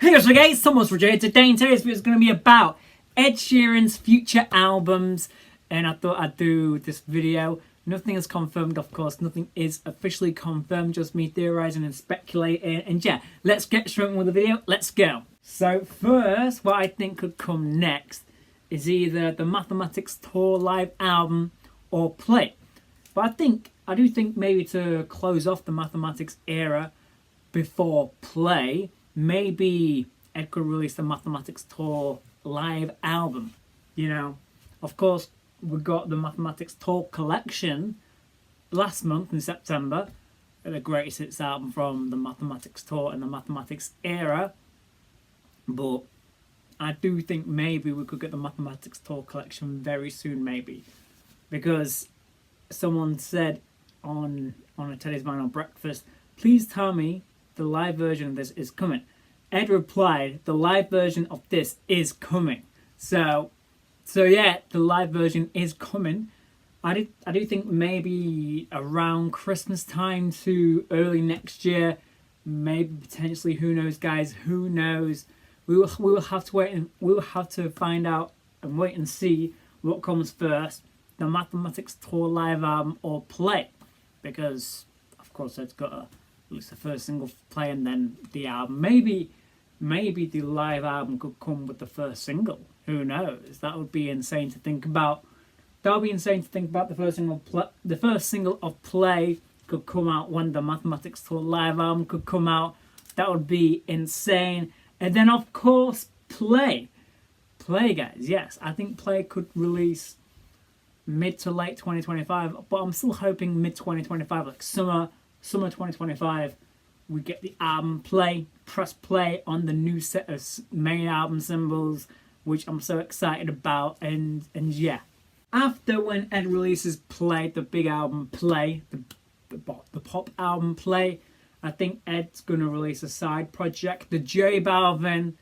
Hey guys, Thomas Roger. Today in today's video is going to be about Ed Sheeran's future albums, and I thought I'd do this video. Nothing is confirmed, of course, nothing is officially confirmed, just me theorizing and speculating, and yeah, let's get straight on with the video, let's go. So first, what I think could come next is either the Mathematics Tour live album or Play. But I do think maybe to close off the Mathematics era before Play, maybe Ed could release the Mathematics Tour live album. You know, of course, we got the Mathematics Tour collection last month in September, the greatest hits album from the Mathematics Tour and the Mathematics era. But I do think maybe we could get the Mathematics Tour collection very soon, maybe, because someone said on a Teddy's Vinyl Breakfast, please tell me the live version of this is coming. Ed replied, the live version of this is coming. So yeah, the live version is coming. I do think maybe around Christmas time to early next year, maybe potentially, who knows, guys, who knows. We will have to wait, and we will have to find out and wait and see what comes first, the Mathematics Tour live album or Play, because of course Ed's got to release the first single, Play, and then the album. Maybe the live album could come with the first single. Who knows? That would be insane to think about. That would be insane to think about. The first single of Play could come out when the Mathematics Tour live album could come out. That would be insane. And then of course Play, guys. Yes, I think Play could release mid to late 2025, but I'm still hoping mid 2025, like summer 2025. We get the album Play, press play on the new set of main album symbols, which I'm so excited about. And yeah, after when Ed releases Play, the big album Play, the pop album Play, I think Ed's going to release a side project, the J Balvin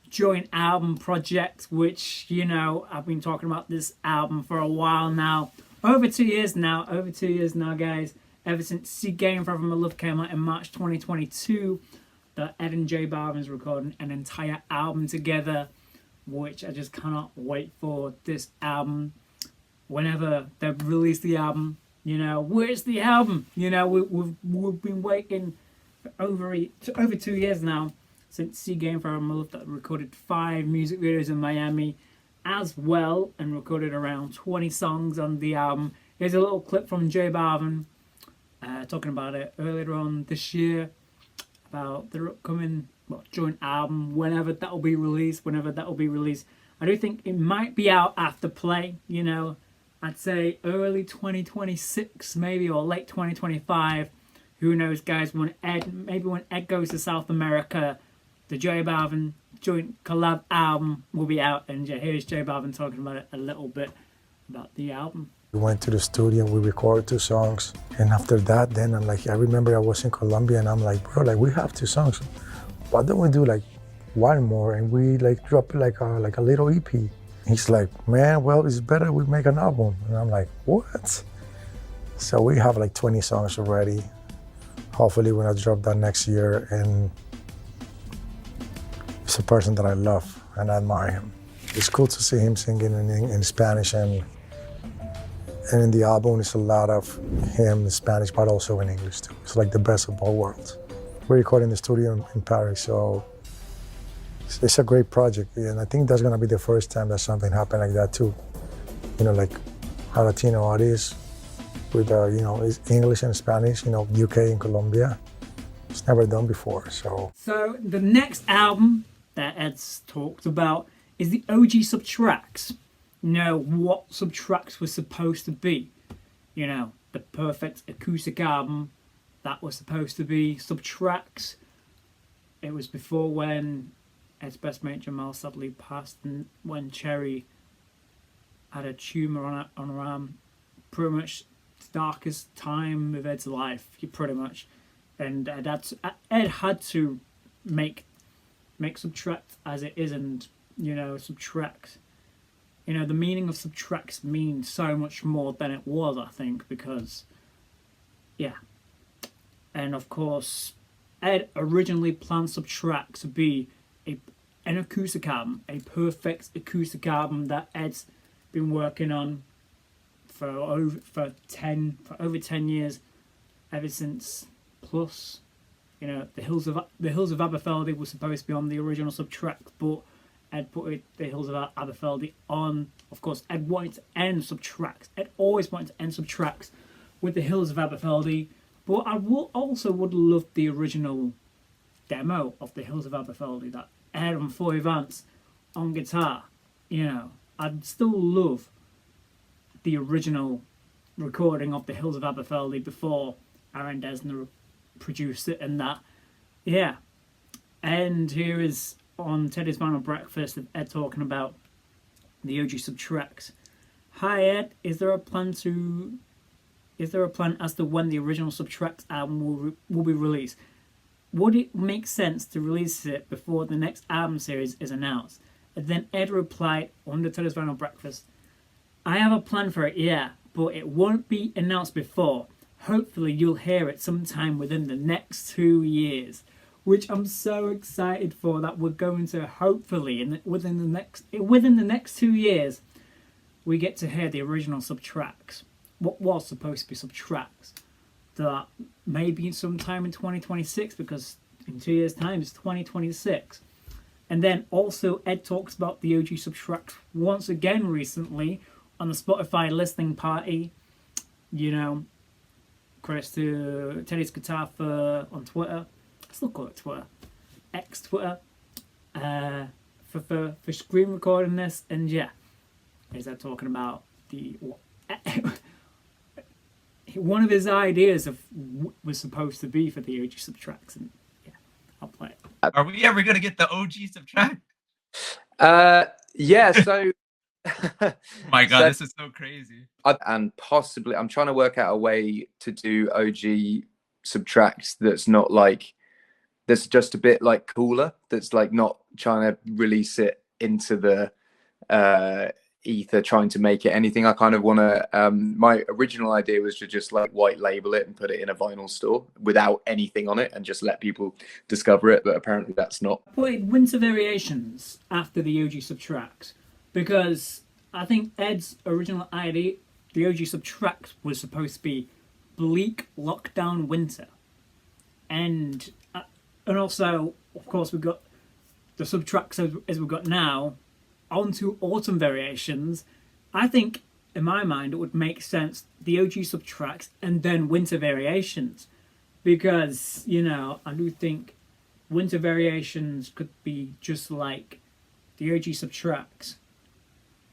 joint album project, which, you know, I've been talking about this album for a while now. Over 2 years now, guys. Ever since See Game Forever My Love came out in March 2022, that Ed and J Balvin's recording an entire album together, which I just cannot wait for this album. Whenever they release the album, you know, where's the album? You know, we've been waiting for over 2 years now since See Game Forever My Love, that recorded 5 music videos in Miami as well, and recorded around 20 songs on the album. Here's a little clip from J Balvin talking about it earlier on this year, about their upcoming joint album, whenever that will be released. I do think it might be out after Play, you know. I'd say early 2026 maybe, or late 2025. Who knows, guys, when Ed goes to South America, the J Balvin joint collab album will be out. And yeah, here's J Balvin talking about it a little bit, about the album. We went to the studio and we recorded 2 songs. And after that, then I remember I was in Colombia and I'm like, bro, like we have 2 songs. Why don't we do like one more? And we drop it like a little EP. He's like, man, well, it's better we make an album. And I'm like, what? So we have like 20 songs already. Hopefully we're gonna drop that next year. And he's a person that I love and I admire him. It's cool to see him singing in Spanish, and in the album, it's a lot of him in Spanish, but also in English too. It's like the best of both worlds. We're recording in the studio in Paris, so it's a great project. And I think that's gonna be the first time that something happened like that too. You know, like a Latino artist with, you know, English and Spanish, you know, UK and Colombia. It's never done before, so. So the next album that Ed's talked about is the OG Subtracks. You know, what Subtracks was supposed to be. You know, the perfect acoustic album that was supposed to be Subtracks. It was before when Ed's best mate Jamal sadly passed, and when Cherry had a tumour on her arm. Pretty much the darkest time of Ed's life, pretty much. And Ed had to make Subtract as it is, and, you know, Subtract. You know, the meaning of Subtracts means so much more than it was, I think, because, yeah. And of course, Ed originally planned Subtract to be an acoustic album, a perfect acoustic album that Ed's been working on for over 10 years, ever since Plus. You know, the Hills of Aberfeldy was supposed to be on the original Subtract, but Ed put the Hills of Aberfeldy on. Of course, Ed wanted to end Subtracts. Ed always wanted to end Subtracts with the Hills of Aberfeldy, but I would love the original demo of the Hills of Aberfeldy that Ed on 40 Vance on guitar. You know, I'd still love the original recording of the Hills of Aberfeldy before Aaron Dessner produced it and that. Yeah. And here is on Teddy's Vinyl Breakfast of Ed talking about the OG Subtracts. Hi Ed, is there a plan as to when the original Subtracts album will be released? Would it make sense to release it before the next album series is announced? And then Ed replied on the Teddy's Vinyl Breakfast, I have a plan for it, yeah, but it won't be announced before. Hopefully you'll hear it sometime within the next 2 years, which I'm so excited for, that we're going to hopefully within the next 2 years we get to hear the original Subtracts. What was supposed to be Subtracts, that maybe sometime in 2026, because in 2 years time it's 2026. And then also Ed talks about the OG Subtracts once again recently on the Spotify listening party. You know, credits to Teddy's Guitar on Twitter. I still call it Twitter. Twitter. For screen recording this. And yeah, is that talking about one of his ideas of what was supposed to be for the OG Subtracts. And yeah, I'll play it. Are we ever going to get the OG Subtract? Yeah, so... My God, this is so crazy. And possibly, I'm trying to work out a way to do OG Subtracts that's not like, that's just a bit like cooler, that's like not trying to release it into the ether, trying to make it anything. I kind of want to, my original idea was to just like white label it and put it in a vinyl store without anything on it and just let people discover it, but apparently that's not. I played Winter Variations after the OG Subtracts, because I think Ed's original idea, the OG Subtract, was supposed to be bleak lockdown winter. And also, of course, we've got the Subtracts as we've got now, onto Autumn Variations. I think, in my mind, it would make sense, the OG Subtracts and then Winter Variations. Because, you know, I do think Winter Variations could be just like the OG Subtracts.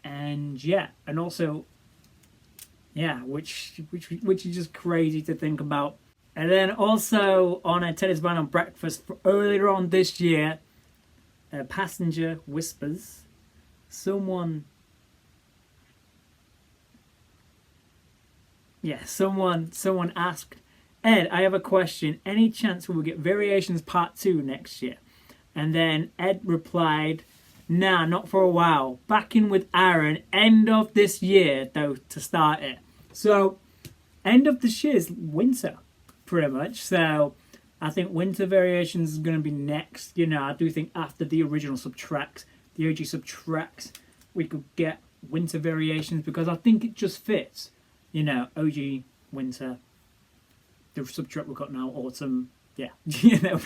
And yeah, and also, yeah, which is just crazy to think about. And then also on a Teddy's Vinyl Breakfast earlier on this year, Passenger Whispers, someone asked, Ed, I have a question. Any chance we will get Variations Part 2 next year? And then Ed replied, nah, not for a while. Back in with Aaron, end of this year, though, to start it. So, end of this year is winter, pretty much. So, I think Winter Variations is going to be next. You know, I do think after the original Subtracts, the OG Subtracts, we could get Winter Variations, because I think it just fits. You know, OG, Winter, the Subtract we've got now, Autumn, yeah. You know,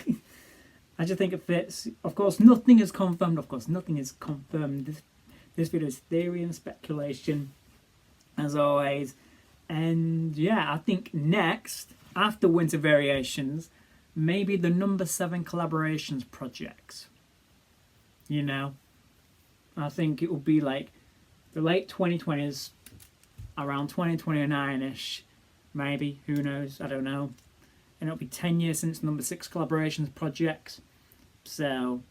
I just think it fits. Of course, nothing is confirmed. This video is theory and speculation, as always. And yeah, I think next, after Winter Variations, maybe the number 7 collaborations projects. You know, I think it will be like the late 2020s, around 2029-ish, maybe. Who knows? I don't know. And it'll be 10 years since number 6 collaborations projects. So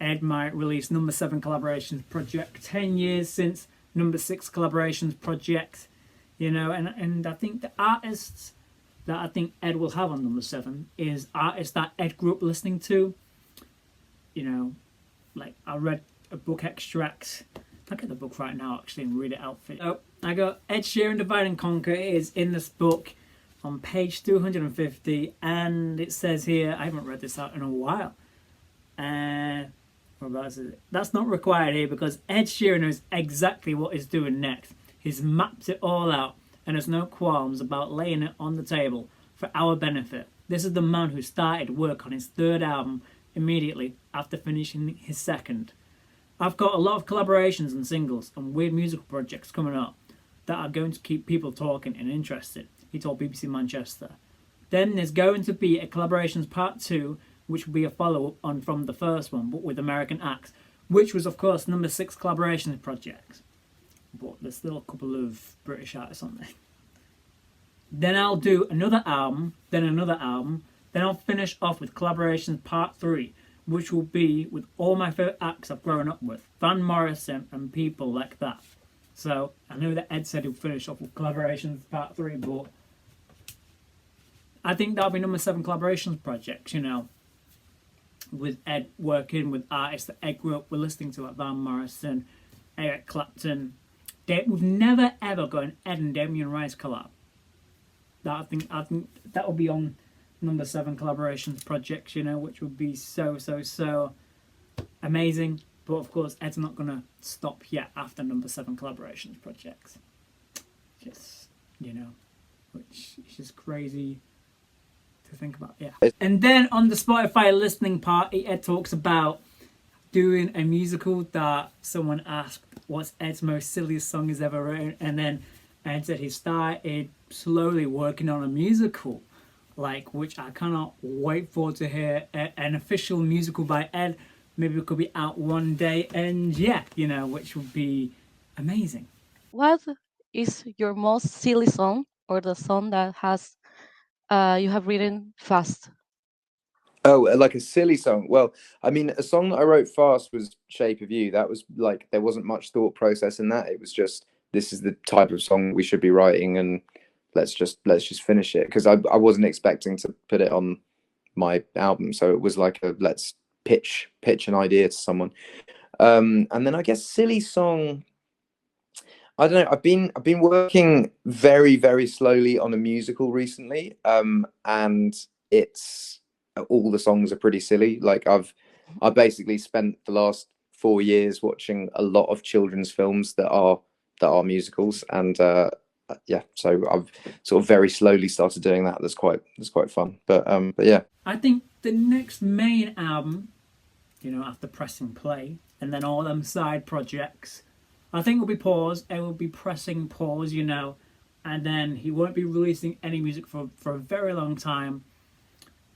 Ed might release number 7 collaborations project. 10 years since number 6 collaborations project. You know, and I think the artists that I think Ed will have on number 7 is artists that Ed grew up listening to. You know, like I read a book extract. I'll get the book right now actually and read it out for you. So I got Ed Sheeran Divide and Conquer. It is in this book on page 250, and it says here, I haven't read this out in a while. That's not required here because Ed Sheeran knows exactly what he's doing next. He's mapped it all out and has no qualms about laying it on the table for our benefit. This is the man who started work on his third album immediately after finishing his second. I've got a lot of collaborations and singles and weird musical projects coming up that are going to keep people talking and interested, he told BBC Manchester. Then there's going to be a collaborations part 2, which will be a follow-up on from the first one, but with American acts, which was, of course, number 6 collaborations project. But there's still a couple of British artists on there. Then I'll do another album, then another album, then I'll finish off with collaborations part 3, which will be with all my favourite acts I've grown up with, Van Morrison and people like that. So I know that Ed said he'll finish off with collaborations part 3, but I think that'll be number 7 collaborations projects, you know, with Ed working with artists that Ed grew up with listening to, like Van Morrison, Eric Clapton. We've never ever got an Ed and Damien Rice collab. I think that will be on number 7 collaborations projects, you know, which would be so amazing. But of course, Ed's not gonna stop yet after number 7 collaborations projects. Just, you know, which is just crazy to think about, yeah. And then on the Spotify listening party, Ed talks about doing a musical that someone asked what's Ed's most silliest song he's ever written, and then Ed said he started slowly working on a musical, like, which I cannot wait for to hear an official musical by Ed. Maybe it could be out one day, and yeah, you know, which would be amazing. What is your most silly song, or the song that has you have written fast? Oh, like a silly song. Well, I mean, a song that I wrote fast was Shape of You. That was like, there wasn't much thought process in that. It was just, this is the type of song we should be writing, and let's just finish it. Because I wasn't expecting to put it on my album, so it was like a let's pitch an idea to someone. And then I guess silly song, I don't know. I've been working very slowly on a musical recently, and it's all the songs are pretty silly. Like I basically spent the last 4 years watching a lot of children's films that are musicals, and yeah, so I've sort of very slowly started doing that. That's quite fun. But yeah, I think the next main album, you know, after pressing play and then all them side projects, I think will be pause. It will be pressing pause, you know, and then he won't be releasing any music for a very long time.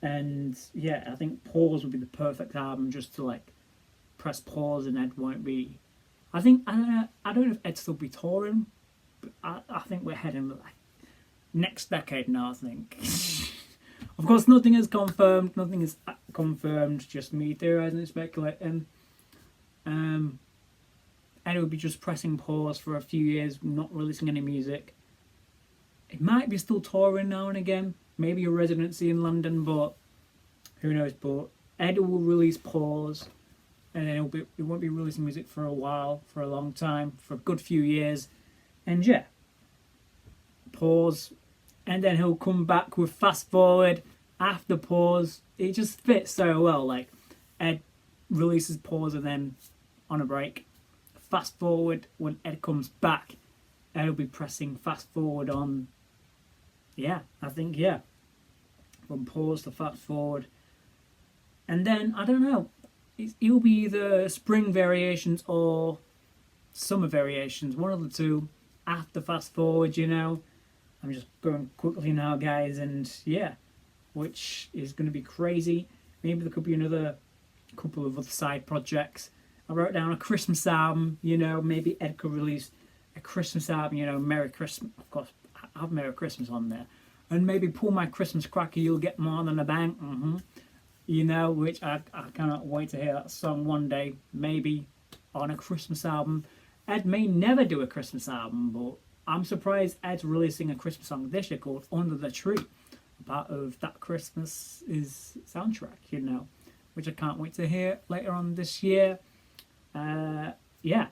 And yeah, I think pause would be the perfect album just to like press pause, and Ed won't be. I don't know if Ed still be touring, but I think we're heading like next decade now, I think. Of course, nothing is confirmed. Nothing is confirmed. Just me theorising and speculating. Ed will be just pressing pause for a few years, not releasing any music. It might be still touring now and again. Maybe a residency in London, but who knows. But Ed will release pause, and then he won't be releasing music for a while, for a long time, for a good few years. And yeah, pause, and then he'll come back with fast forward after pause. It just fits so well. Like Ed releases pause and then on a break. Fast forward, when Ed comes back, Ed will be pressing fast forward on. Yeah, I think, yeah. From pause to fast forward. And then, I don't know, it'll be either spring variations or summer variations, one of the two, after fast forward, you know. I'm just going quickly now, guys, and yeah, which is going to be crazy. Maybe there could be another couple of other side projects. I wrote down a Christmas album, you know, maybe Ed could release a Christmas album, you know, Merry Christmas, of course, I have Merry Christmas on there. And maybe Pull My Christmas Cracker, You'll Get More Than a Bank, you know, which I cannot wait to hear that song one day, maybe on a Christmas album. Ed may never do a Christmas album, but I'm surprised Ed's releasing a Christmas song this year called Under the Tree, part of that Christmas is soundtrack, you know, which I can't wait to hear later on this year. Yeah,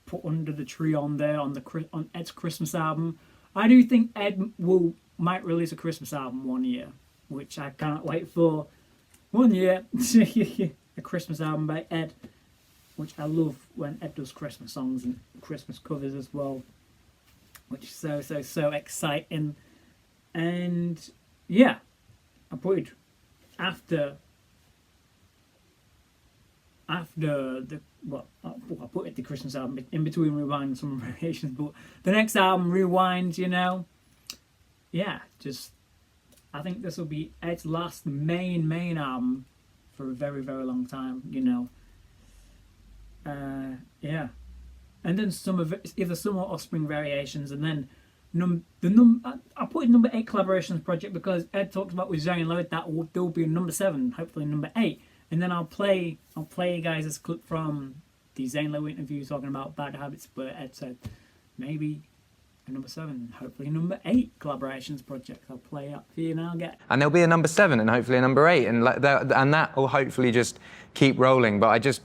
put Under the Tree on there on Ed's Christmas album. I do think Ed might release a Christmas album one year, which I can't wait for. 1 year. a Christmas album by Ed, which I love when Ed does Christmas songs and Christmas covers as well, which is so exciting. And yeah, I put it after the I put it the Christmas album in between Rewind and Summer Variations, but the next album, Rewind, you know, yeah, just I think this will be Ed's last main album for a very long time, you know. Yeah, and then some of it, either some more Offspring variations, and then I put in number 8 collaborations project because Ed talked about with Zane Lowe Ed that there will be a number 7, hopefully number 8, and then I'll play you guys this clip from the Zane Lowe interview talking about Bad Habits, where Ed said maybe a number 7, hopefully number 8 collaborations project. I'll play up for you now. And there'll be a number 7 and hopefully a number 8, and that will hopefully just keep rolling. But I just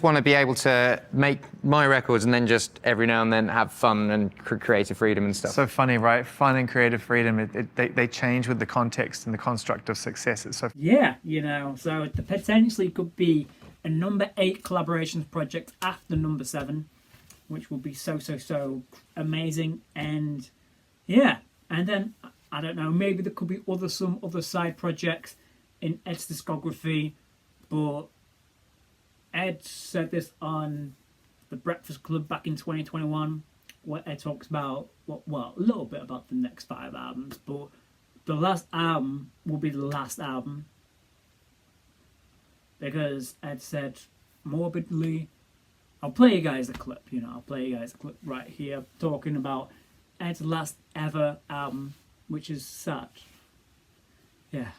want to be able to make my records and then just every now and then have fun and creative freedom and stuff. So funny, right? Fun and creative freedom, they change with the context and the construct of success. It's so yeah, you know, so it potentially could be a number 8 collaborations project after number 7, which will be so amazing. And yeah, and then I don't know, maybe there could be some other side projects in Ed's discography, but Ed said this on The Breakfast Club back in 2021, where Ed talks about, well, a little bit about the next 5 albums, but the last album will be the last album. Because Ed said, morbidly, I'll play you guys a clip, you know, I'll play you guys a clip right here, talking about Ed's last ever album, which is sad. Yeah.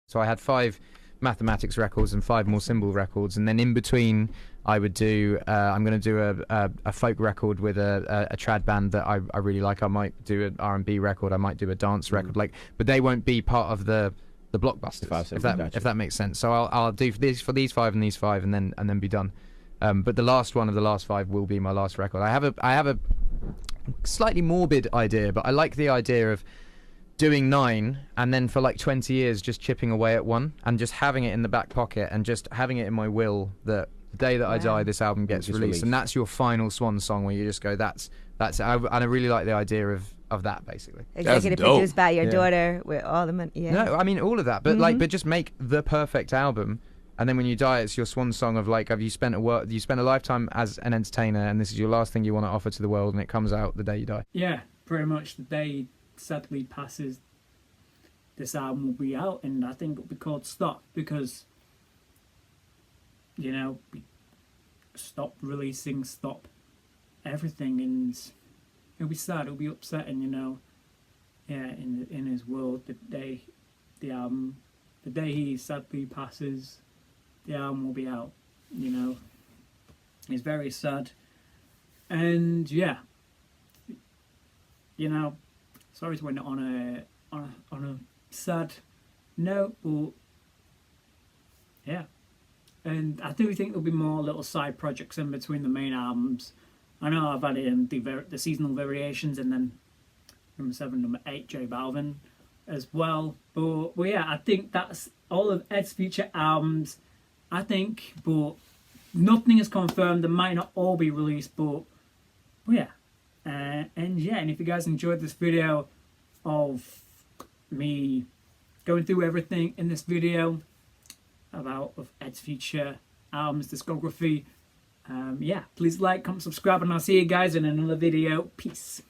So I had 5 mathematics records and 5 more symbol records, and then in between I would do I'm going to do a folk record with a trad band that I really like. I might do an R&B record, I might do a dance record, like, but they won't be part of the blockbusters, if that makes sense. So I'll do these 5 and these 5 and then be done. But the last one of the last 5 will be my last record. I have a slightly morbid idea, but I like the idea of doing 9 and then for like 20 years just chipping away at 1 and just having it in the back pocket and just having it in my will that the day that I die this album gets released, and that's your final swan song where you just go that's it. And I really like the idea of that, basically. Executive produced by your daughter with all the money. Yeah. No, I mean all of that, but but just make the perfect album, and then when you die it's your swan song of like, have you spent a lifetime as an entertainer and this is your last thing you want to offer to the world, and it comes out the day you die. Yeah, pretty much the day sadly passes, this album will be out, and I think it'll be called Stop, because, you know, we stop releasing, stop everything, and it'll be sad, it'll be upsetting, you know. Yeah, in his world, the day he sadly passes, the album will be out, you know. It's very sad, and yeah, you know, sorry to end it on a sad note, but yeah. And I do think there'll be more little side projects in between the main albums. I know I've added in the seasonal variations, and then number 7, number 8, J Balvin as well. But yeah, I think that's all of Ed's future albums, I think. But nothing is confirmed. They might not all be released, but yeah. And yeah, and if you guys enjoyed this video of me going through everything in this video of Ed's future albums, discography, yeah, please like, comment, subscribe, and I'll see you guys in another video. Peace.